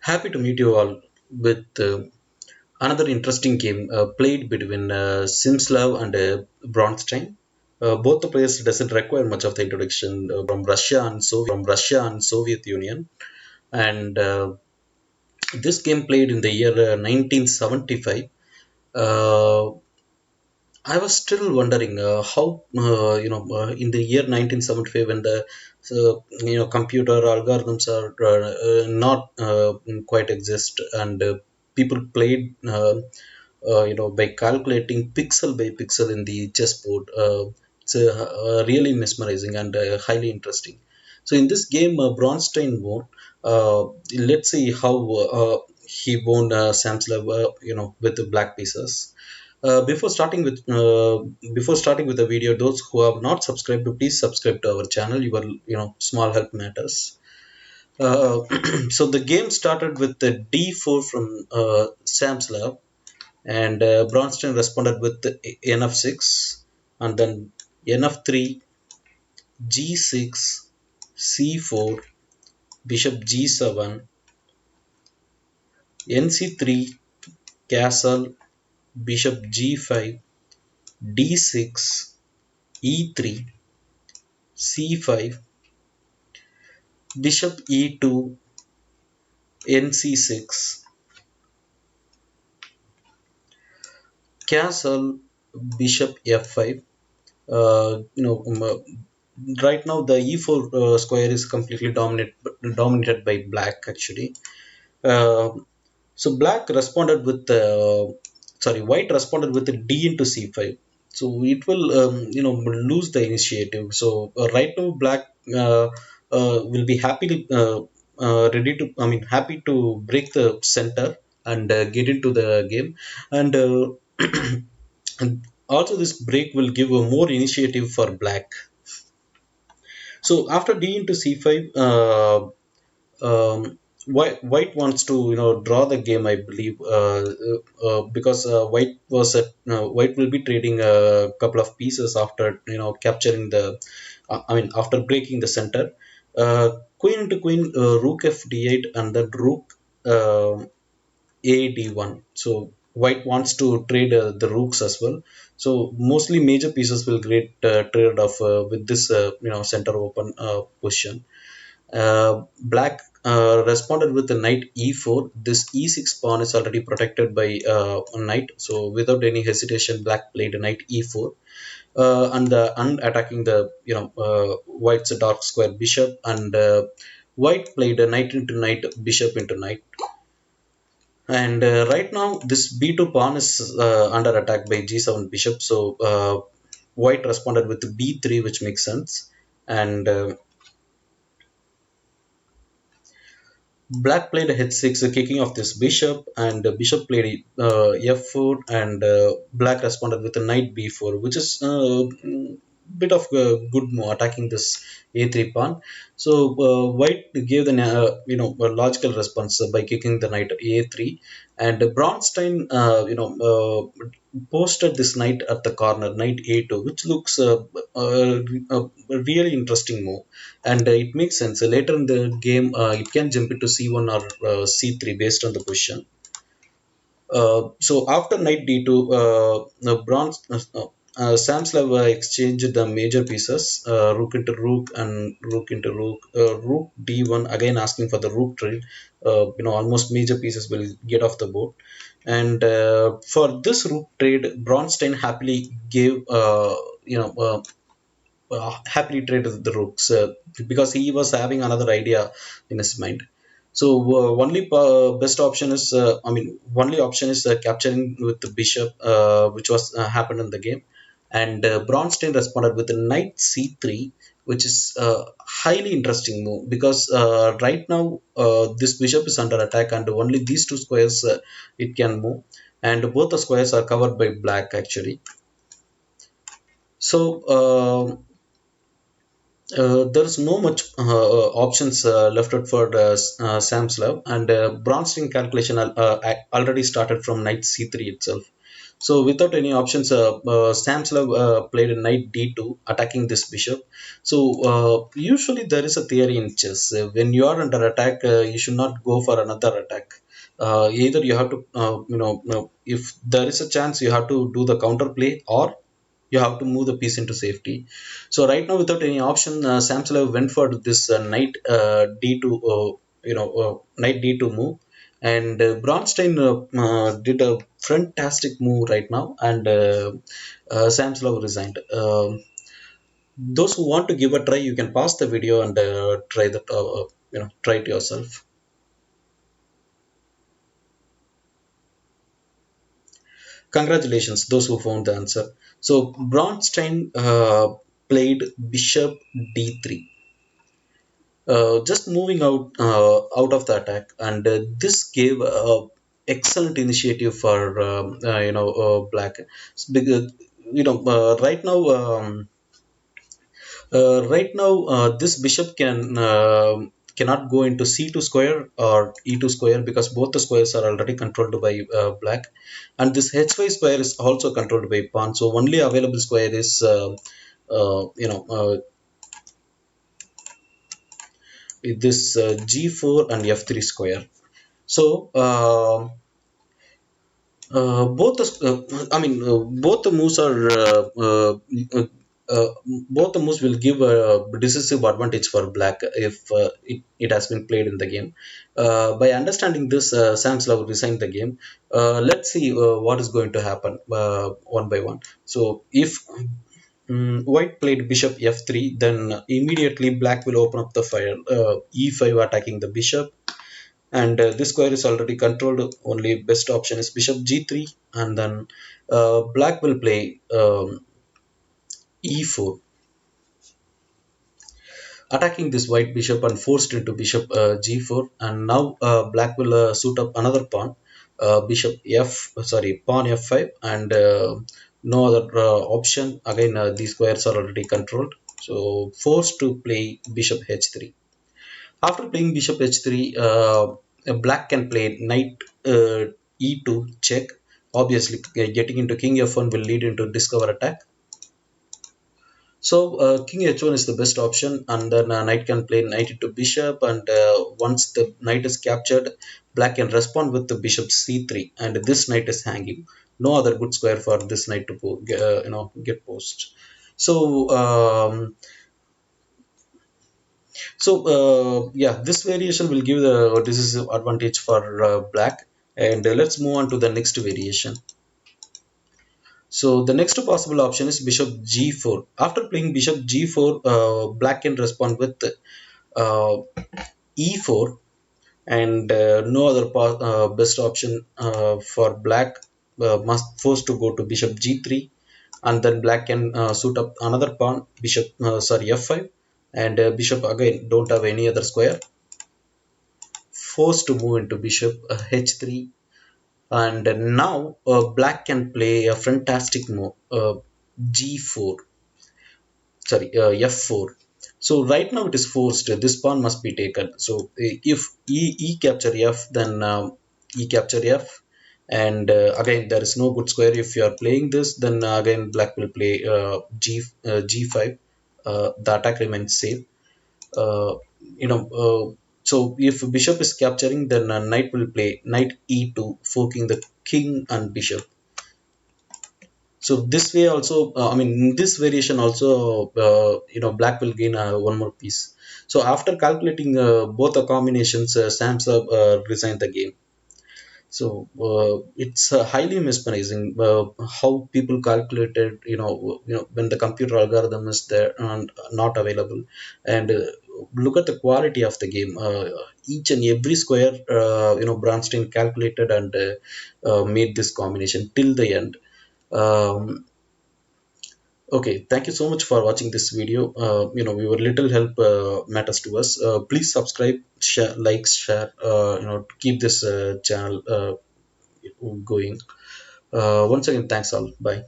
Happy to meet you all with another interesting game played between Simslav and Bronstein. Both the players doesn't require much of the introduction Russia and Soviet Union, and this game played in the year 1975. Uh, I was still wondering how in the year 1975 when the computer algorithms are not quite exist and people played by calculating pixel by pixel in the chessboard. It's really mesmerizing and highly interesting. So in this game, Bronstein won. Let's see how he won Sam's with the black pieces. Before starting with the video, those who have not subscribed, please subscribe to our channel. Your small help matters. Uh, so the game started with the D4 from Sam's lab, and Bronstein responded with the NF6, and then NF3, G6, C4, Bishop G7, NC3, Castle, Bishop G5, D6, E3, C5, Bishop E2, NC6, Castle, Bishop F5. Uh, you know, um, uh, right now the E4 square is completely dominated by black actually. Uh, so black responded with white responded with a D into C5. So it will lose the initiative. So right now black will be happy to break the center and get into the game, and and also this break will give a more initiative for black. So after D into C5, white wants to draw the game, I believe, because white will be trading a couple of pieces after capturing the after breaking the center. Queen into queen, rook f d8, and then rook uh, a d1. So white wants to trade the rooks as well. So mostly major pieces will get traded off with this center open position. Black responded with the knight e4. This e6 pawn is already protected by a knight. So without any hesitation, black played a knight e4, and attacking the white's dark square bishop, and white played a knight into knight, bishop into knight. And right now, this b2 pawn is under attack by g7 bishop. So white responded with b3, which makes sense. And black played h6, kicking off this bishop, and bishop played f4, and black responded with a knight b4, which is bit of a good move, attacking this a3 pawn. So white gave the a logical response by kicking the knight a3, and Bronstein posted this knight at the corner, knight a2, which looks a really interesting move, and it makes sense. Later in the game, it can jump into c1 or c3 based on the position. So after knight d2, Samslav exchanged the major pieces, rook into rook and rook into rook, rook d1, again asking for the rook trade. Almost major pieces will get off the board, and for this rook trade, Bronstein happily gave happily traded the rooks, because he was having another idea in his mind. So only option is capturing with the bishop, which was happened in the game, and Bronstein responded with a knight c3, which is a highly interesting move, because right now this bishop is under attack, and only these two squares it can move, and both the squares are covered by black actually. So there's no much options left out for the Sam's love, and Bronstein calculation already started from knight c3 itself. So without any options, Samslav played knight d2, attacking this bishop. So usually there is a theory in chess. When you are under attack, you should not go for another attack. Either you have to, if there is a chance, you have to do the counter play, or you have to move the piece into safety. So right now, without any option, Samsonov went for this knight d2, knight d2 move, and Bronstein did a fantastic move right now, and Samsonov resigned. Those who want to give a try, you can pause the video and try that. Try it yourself. Congratulations, those who found the answer. So Bronstein played bishop d3, just moving out of the attack, and this gave excellent initiative for black. Because right now this bishop cannot go into c2 square or e2 square, because both the squares are already controlled by black, and this h5 square is also controlled by pawn. So only available square is this g4 and f3 square. So both the moves are both the moves will give a decisive advantage for black if it has been played in the game. By understanding this, Samslav resigned the game. Let's see what is going to happen one by one. So if white played bishop f3, then immediately black will open up the fire, e5 attacking the bishop, and this square is already controlled. Only best option is bishop g3, and then black will play e4, attacking this white bishop and forced into bishop g4, and now black will suit up another pawn, bishop pawn f5, and no other option. Again, these squares are already controlled, so forced to play bishop h3. After playing bishop h3, black can play knight e2 check. Obviously, getting into king f1 will lead into discover attack. So king h1 is the best option, and then knight can play knight into bishop, and once the knight is captured, black can respond with the bishop c3, and this knight is hanging. No other good square for this knight to get post. So yeah, this variation will give the decisive advantage for black, and let's move on to the next variation. So the next possible option is bishop g4. After playing bishop g4, black can respond with uh, e4, and no other best option for black, must force to go to bishop g3, and then black can suit up another pawn, bishop f5, and bishop again don't have any other square, forced to move into bishop h3, and now black can play a fantastic move, g4, f4. So right now it is forced, this pawn must be taken. So if e capture f, then e capture f, and again there is no good square. If you are playing this, then again black will play g5. The attack remains safe. uh, you know uh, so if bishop is capturing, then knight will play knight e2, forking the king and bishop. So this way also, in this variation also, black will gain one more piece. So after calculating both the combinations, Samsung resigned the game. So it's highly mesmerizing how people calculated, when the computer algorithm is there and not available, and look at the quality of the game. Each and every square, Bronstein calculated and made this combination till the end. Um, Okay, thank you so much for watching this video. Your little help matters to us. Please subscribe, share, like, share. To keep this channel going. Once again, thanks all. Bye.